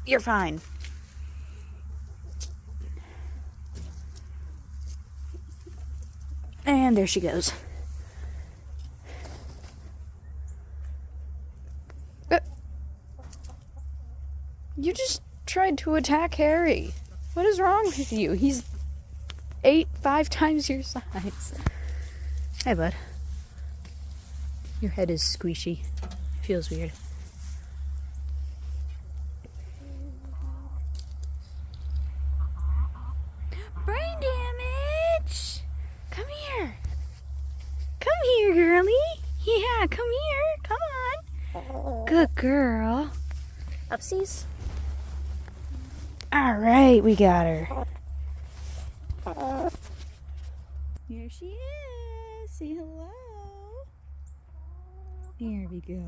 You're fine. And there she goes. You just tried to attack Harry. What is wrong with you? He's 5 times your size. Hi, bud. Your head is squishy. Feels weird. Brain damage! Come here. Come here, girlie. Yeah, come here. Come on. Good girl. Upsies. All right, we got her. Here she is. Say hello. Here we go.